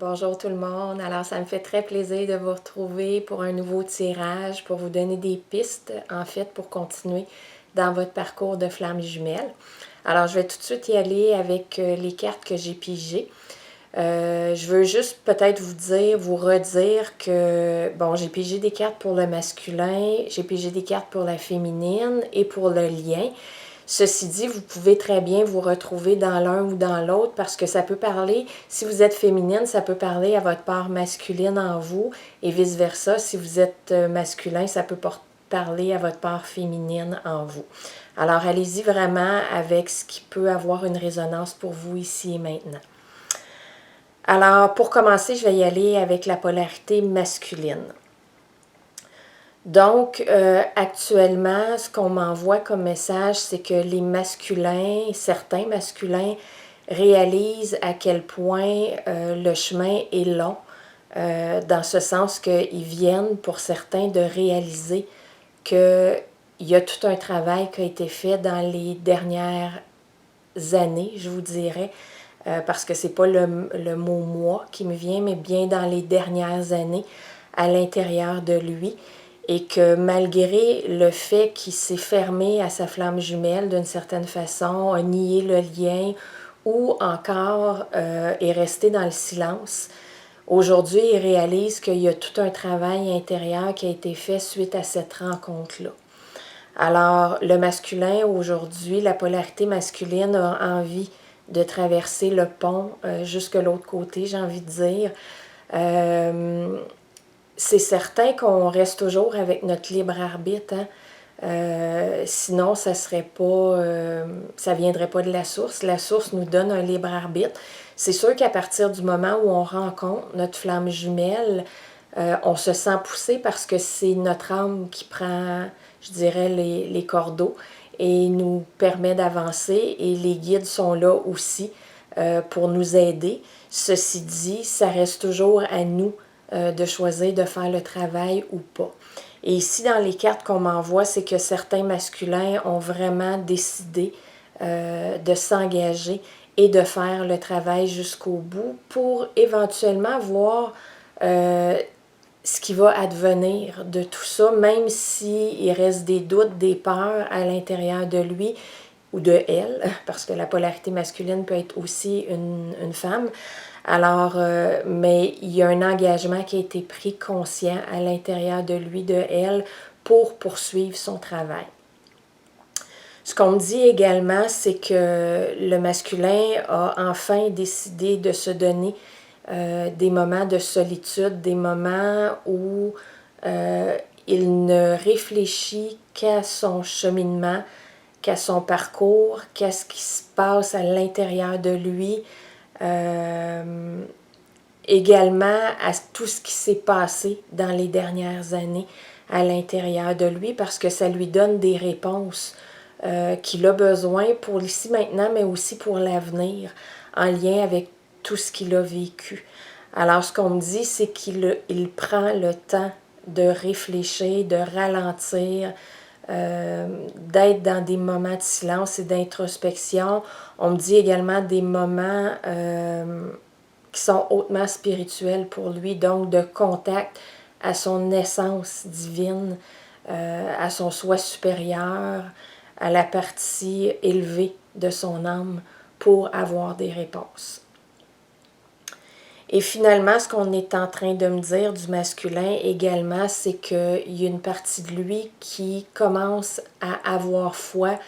Bonjour tout le monde. Alors, ça me fait très plaisir de vous retrouver pour un nouveau tirage, pour vous donner des pistes, en fait, pour continuer dans votre parcours de flamme jumelle. Alors, je vais tout de suite y aller avec les cartes que j'ai pigées. Je veux juste peut-être vous redire que, bon, j'ai pigé des cartes pour le masculin, j'ai pigé des cartes pour la féminine et pour le lien. Ceci dit, vous pouvez très bien vous retrouver dans l'un ou dans l'autre parce que ça peut parler, si vous êtes féminine, ça peut parler à votre part masculine en vous et vice-versa. Si vous êtes masculin, ça peut parler à votre part féminine en vous. Alors, allez-y vraiment avec ce qui peut avoir une résonance pour vous ici et maintenant. Alors, pour commencer, je vais y aller avec la polarité masculine. Donc, actuellement, ce qu'on m'envoie comme message, c'est que les masculins, certains masculins, réalisent à quel point le chemin est long, dans ce sens qu'ils viennent, pour certains, de réaliser qu'il y a tout un travail qui a été fait dans les dernières années, je vous dirais, parce que c'est pas le mot moi qui me vient, mais bien dans les dernières années, à l'intérieur de lui. Et que malgré le fait qu'il s'est fermé à sa flamme jumelle d'une certaine façon, a nié le lien ou encore est resté dans le silence, aujourd'hui, il réalise qu'il y a tout un travail intérieur qui a été fait suite à cette rencontre-là. Alors, le masculin aujourd'hui, la polarité masculine a envie de traverser le pont jusque l'autre côté, j'ai envie de dire. C'est certain qu'on reste toujours avec notre libre arbitre, hein? Sinon, ça viendrait pas de la source. La source nous donne un libre arbitre. C'est sûr qu'à partir du moment où on rencontre notre flamme jumelle, on se sent poussé parce que c'est notre âme qui prend, je dirais, les cordeaux et nous permet d'avancer. Et les guides sont là aussi pour nous aider. Ceci dit, ça reste toujours à nous de choisir de faire le travail ou pas. Et ici, dans les cartes qu'on m'envoie, c'est que certains masculins ont vraiment décidé de s'engager et de faire le travail jusqu'au bout pour éventuellement voir ce qui va advenir de tout ça, même s'il reste des doutes, des peurs à l'intérieur de lui ou de elle, parce que la polarité masculine peut être aussi une femme. Alors, mais il y a un engagement qui a été pris conscient à l'intérieur de lui, de elle, pour poursuivre son travail. Ce qu'on me dit également, c'est que le masculin a enfin décidé de se donner des moments de solitude, des moments où il ne réfléchit qu'à son cheminement, qu'à son parcours, qu'à ce qui se passe à l'intérieur de lui, également à tout ce qui s'est passé dans les dernières années à l'intérieur de lui, parce que ça lui donne des réponses qu'il a besoin pour l'ici maintenant, mais aussi pour l'avenir, en lien avec tout ce qu'il a vécu. Alors, ce qu'on me dit, c'est qu'il prend le temps de réfléchir, de ralentir, d'être dans des moments de silence et d'introspection. On me dit également des moments qui sont hautement spirituels pour lui, donc de contact à son essence divine, à son soi supérieur, à la partie élevée de son âme pour avoir des réponses. Et finalement, ce qu'on est en train de me dire du masculin également, c'est qu'il y a une partie de lui qui commence à avoir foi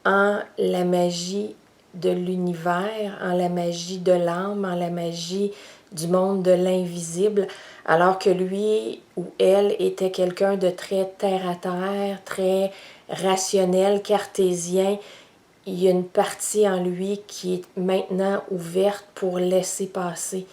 en la magie de l'univers, en la magie de l'âme, en la magie du monde de l'invisible, alors que lui ou elle était quelqu'un de très terre-à-terre, très rationnel, cartésien. Il y a une partie en lui qui est maintenant ouverte pour laisser passer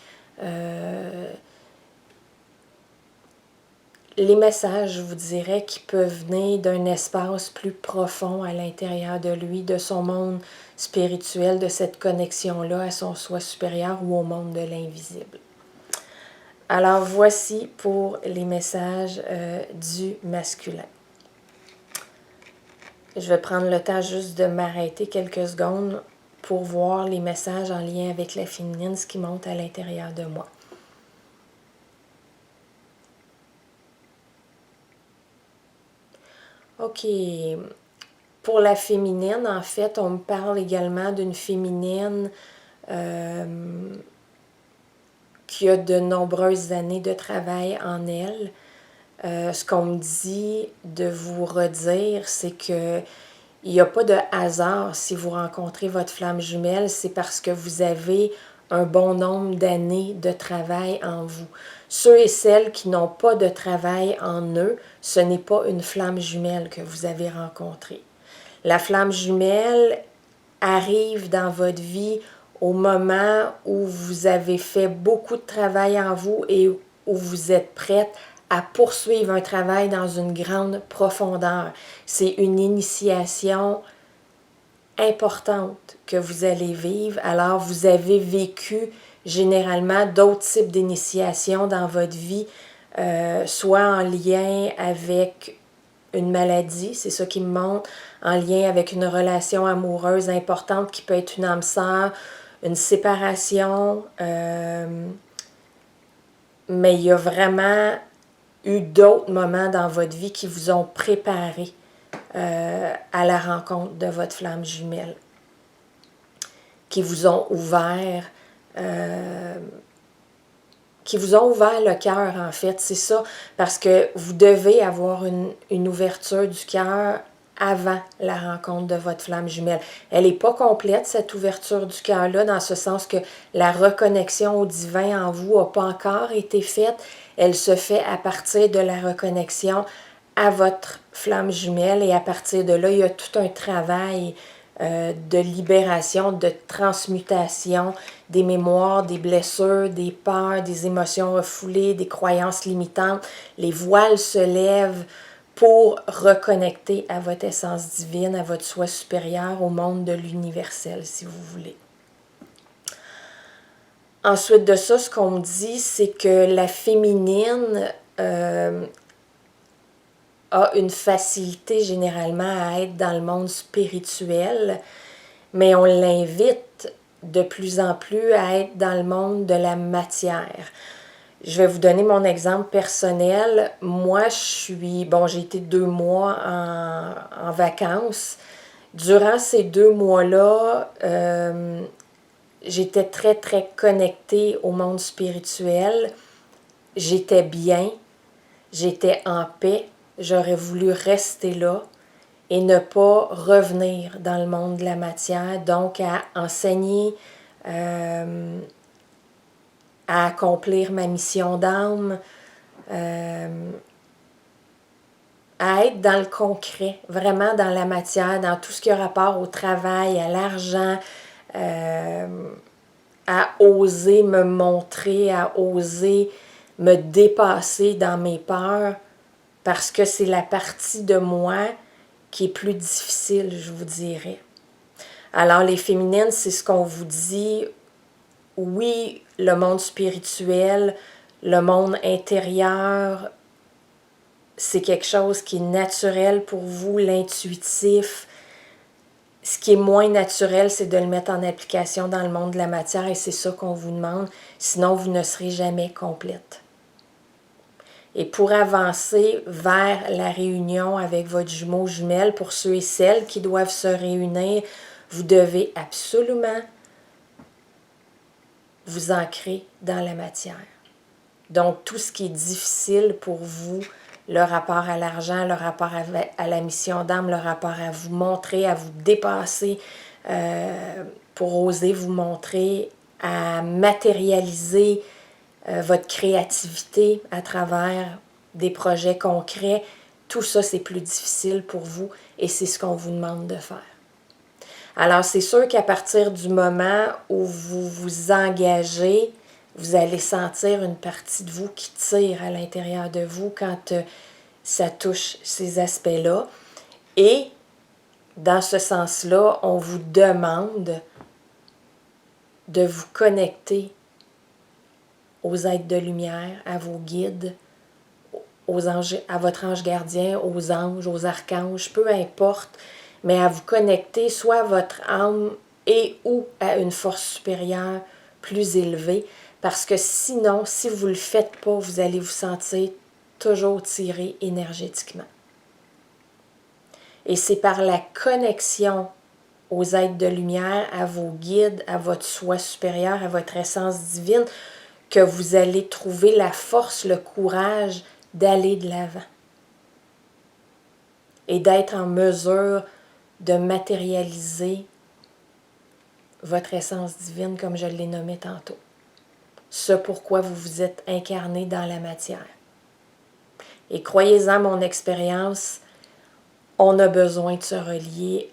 les messages, je vous dirais, qui peuvent venir d'un espace plus profond à l'intérieur de lui, de son monde spirituel, de cette connexion-là à son soi supérieur ou au monde de l'invisible. Alors, voici pour les messages du masculin. Je vais prendre le temps juste de m'arrêter quelques secondes pour voir les messages en lien avec la féminine, ce qui monte à l'intérieur de moi. OK. Pour la féminine, en fait, on me parle également d'une féminine qui a de nombreuses années de travail en elle. Ce qu'on me dit de vous redire, c'est que il n'y a pas de hasard si vous rencontrez votre flamme jumelle, c'est parce que vous avez un bon nombre d'années de travail en vous. Ceux et celles qui n'ont pas de travail en eux, ce n'est pas une flamme jumelle que vous avez rencontrée. La flamme jumelle arrive dans votre vie au moment où vous avez fait beaucoup de travail en vous et où vous êtes prête à poursuivre un travail dans une grande profondeur. C'est une initiation importante que vous allez vivre. Alors, vous avez vécu généralement d'autres types d'initiations dans votre vie, soit en lien avec une maladie, c'est ça qui me montre, en lien avec une relation amoureuse importante qui peut être une âme sœur, une séparation, mais il y a vraiment eu d'autres moments dans votre vie qui vous ont préparé à la rencontre de votre flamme jumelle, qui vous ont ouvert le cœur, en fait, c'est ça, parce que vous devez avoir une ouverture du cœur avant la rencontre de votre flamme jumelle. Elle n'est pas complète, cette ouverture du cœur-là, dans ce sens que la reconnexion au divin en vous n'a pas encore été faite. Elle se fait à partir de la reconnexion à votre flamme jumelle et à partir de là, il y a tout un travail de libération, de transmutation des mémoires, des blessures, des peurs, des émotions refoulées, des croyances limitantes. Les voiles se lèvent pour reconnecter à votre essence divine, à votre soi supérieur, au monde de l'universel, si vous voulez. Ensuite de ça, ce qu'on me dit, c'est que la féminine a une facilité généralement à être dans le monde spirituel, mais on l'invite de plus en plus à être dans le monde de la matière. Je vais vous donner mon exemple personnel. Moi, j'ai été 2 mois en vacances. Durant ces 2 mois-là, j'étais très, très connectée au monde spirituel. J'étais bien, j'étais en paix. J'aurais voulu rester là et ne pas revenir dans le monde de la matière, donc à enseigner, à accomplir ma mission d'âme, à être dans le concret, vraiment dans la matière, dans tout ce qui a rapport au travail, à l'argent, à oser me montrer, à oser me dépasser dans mes peurs, parce que c'est la partie de moi qui est plus difficile, je vous dirais. Alors, les féminines, c'est ce qu'on vous dit. Oui, le monde spirituel, le monde intérieur, c'est quelque chose qui est naturel pour vous, l'intuitif. Ce qui est moins naturel, c'est de le mettre en application dans le monde de la matière et c'est ça qu'on vous demande. Sinon, vous ne serez jamais complète. Et pour avancer vers la réunion avec votre jumeau jumelle, pour ceux et celles qui doivent se réunir, vous devez absolument vous ancrer dans la matière. Donc, tout ce qui est difficile pour vous, le rapport à l'argent, le rapport à la mission d'âme, le rapport à vous montrer, à vous dépasser, pour oser vous montrer, à matérialiser votre créativité à travers des projets concrets, tout ça, c'est plus difficile pour vous et c'est ce qu'on vous demande de faire. Alors, c'est sûr qu'à partir du moment où vous vous engagez, vous allez sentir une partie de vous qui tire à l'intérieur de vous quand ça touche ces aspects-là. Et dans ce sens-là, on vous demande de vous connecter aux êtres de lumière, à vos guides, aux anges, à votre ange gardien, aux anges, aux archanges, peu importe, mais à vous connecter soit à votre âme et ou à une force supérieure plus élevée, parce que sinon, si vous ne le faites pas, vous allez vous sentir toujours tiré énergétiquement. Et c'est par la connexion aux êtres de lumière, à vos guides, à votre soi supérieur, à votre essence divine, que vous allez trouver la force, le courage d'aller de l'avant. Et d'être en mesure de matérialiser votre essence divine, comme je l'ai nommé tantôt. Ce pourquoi vous vous êtes incarné dans la matière. Et croyez-en, mon expérience, on a besoin de se relier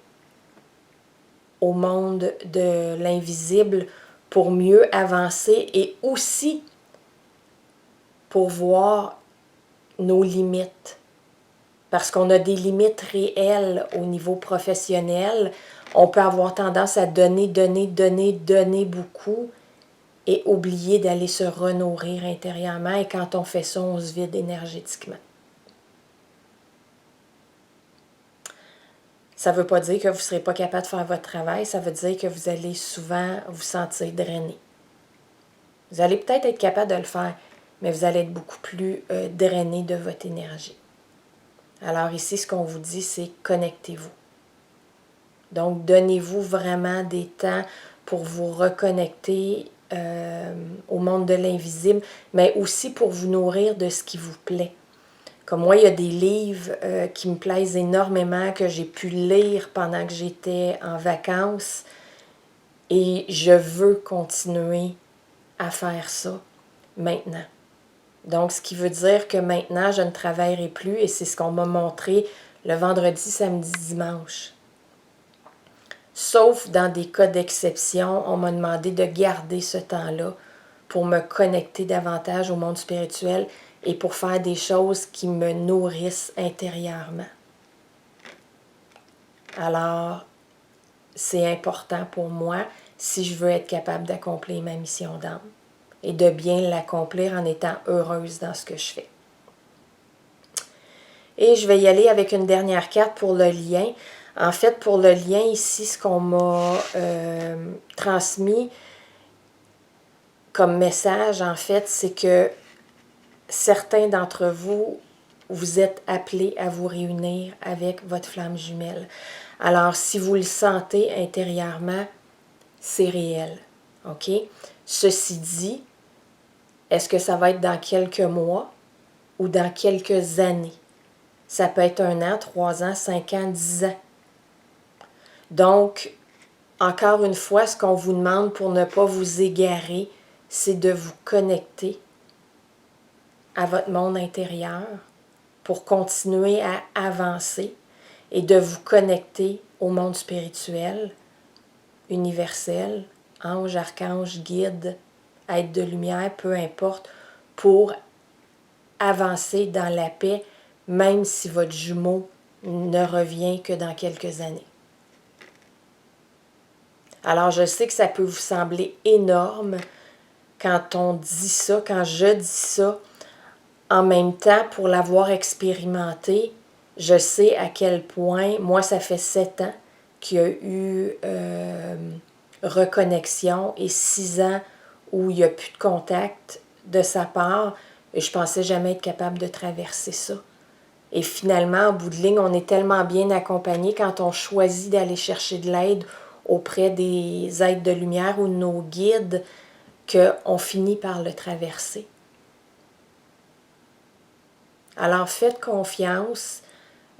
au monde de l'invisible pour mieux avancer et aussi pour voir nos limites. Parce qu'on a des limites réelles au niveau professionnel. On peut avoir tendance à donner beaucoup et oublier d'aller se renourrir intérieurement. Et quand on fait ça, on se vide énergétiquement. Ça ne veut pas dire que vous ne serez pas capable de faire votre travail. Ça veut dire que vous allez souvent vous sentir drainé. Vous allez peut-être être capable de le faire, mais vous allez être beaucoup plus drainé de votre énergie. Alors ici, ce qu'on vous dit, c'est connectez-vous. Donc, donnez-vous vraiment des temps pour vous reconnecter au monde de l'invisible, mais aussi pour vous nourrir de ce qui vous plaît. Comme moi, il y a des livres qui me plaisent énormément, que j'ai pu lire pendant que j'étais en vacances, et je veux continuer à faire ça maintenant. Donc, ce qui veut dire que maintenant, je ne travaillerai plus, et c'est ce qu'on m'a montré le vendredi, samedi, dimanche. Sauf dans des cas d'exception, on m'a demandé de garder ce temps-là pour me connecter davantage au monde spirituel et pour faire des choses qui me nourrissent intérieurement. Alors, c'est important pour moi si je veux être capable d'accomplir ma mission d'âme et de bien l'accomplir en étant heureuse dans ce que je fais. Et je vais y aller avec une dernière carte pour le lien. En fait, pour le lien ici, ce qu'on m'a transmis comme message, en fait, c'est que certains d'entre vous, vous êtes appelés à vous réunir avec votre flamme jumelle. Alors, si vous le sentez intérieurement, c'est réel. OK? Ceci dit, est-ce que ça va être dans quelques mois ou dans quelques années? Ça peut être 1 an, 3 ans, 5 ans, 10 ans. Donc, encore une fois, ce qu'on vous demande pour ne pas vous égarer, c'est de vous connecter à votre monde intérieur pour continuer à avancer et de vous connecter au monde spirituel, universel, ange, archange, guide, être de lumière, peu importe, pour avancer dans la paix, même si votre jumeau ne revient que dans quelques années. Alors, je sais que ça peut vous sembler énorme quand on dit ça, quand je dis ça. En même temps, pour l'avoir expérimenté, je sais à quel point, moi, ça fait 7 ans qu'il y a eu reconnexion et 6 ans où il n'y a plus de contact de sa part. Et je pensais jamais être capable de traverser ça. Et finalement, en bout de ligne, on est tellement bien accompagné quand on choisit d'aller chercher de l'aide auprès des êtres de lumière ou de nos guides qu'on finit par le traverser. Alors, faites confiance,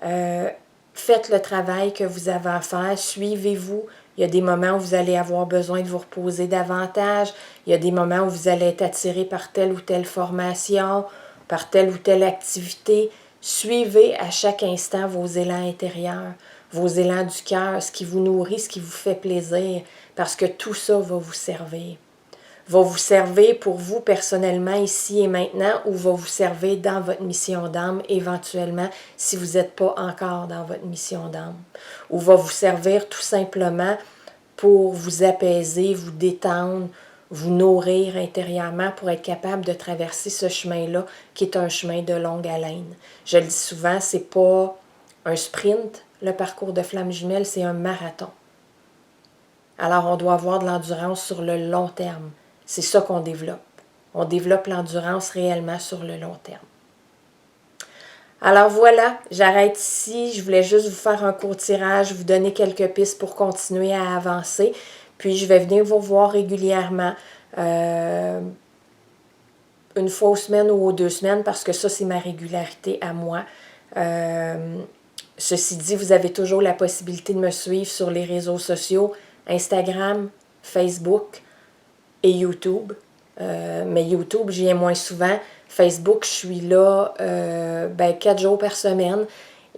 faites le travail que vous avez à faire, suivez-vous. Il y a des moments où vous allez avoir besoin de vous reposer davantage. Il y a des moments où vous allez être attiré par telle ou telle formation, par telle ou telle activité. Suivez à chaque instant vos élans intérieurs, vos élans du cœur, ce qui vous nourrit, ce qui vous fait plaisir, parce que tout ça va vous servir. Va vous servir pour vous personnellement ici et maintenant ou va vous servir dans votre mission d'âme éventuellement si vous n'êtes pas encore dans votre mission d'âme. Ou va vous servir tout simplement pour vous apaiser, vous détendre, vous nourrir intérieurement pour être capable de traverser ce chemin-là qui est un chemin de longue haleine. Je le dis souvent, c'est pas un sprint, le parcours de flamme jumelle, c'est un marathon. Alors on doit avoir de l'endurance sur le long terme. C'est ça qu'on développe. On développe l'endurance réellement sur le long terme. Alors voilà, j'arrête ici. Je voulais juste vous faire un court tirage, vous donner quelques pistes pour continuer à avancer. Puis je vais venir vous voir régulièrement, une fois aux semaines ou aux 2 semaines, parce que ça, c'est ma régularité à moi. Ceci dit, vous avez toujours la possibilité de me suivre sur les réseaux sociaux, Instagram, Facebook et YouTube. Mais YouTube, j'y ai moins souvent. Facebook, je suis là 4 jours par semaine.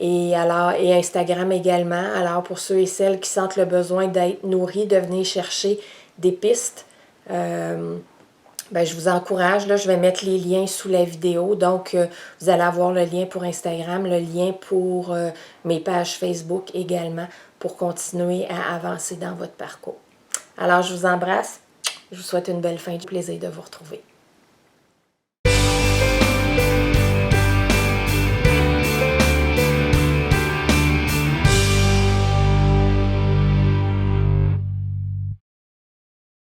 Et Instagram également. Alors, pour ceux et celles qui sentent le besoin d'être nourris, de venir chercher des pistes, je vous encourage. Là, je vais mettre les liens sous la vidéo. Donc, vous allez avoir le lien pour Instagram, le lien pour mes pages Facebook également pour continuer à avancer dans votre parcours. Alors, je vous embrasse. Je vous souhaite une belle fin de plaisir de vous retrouver.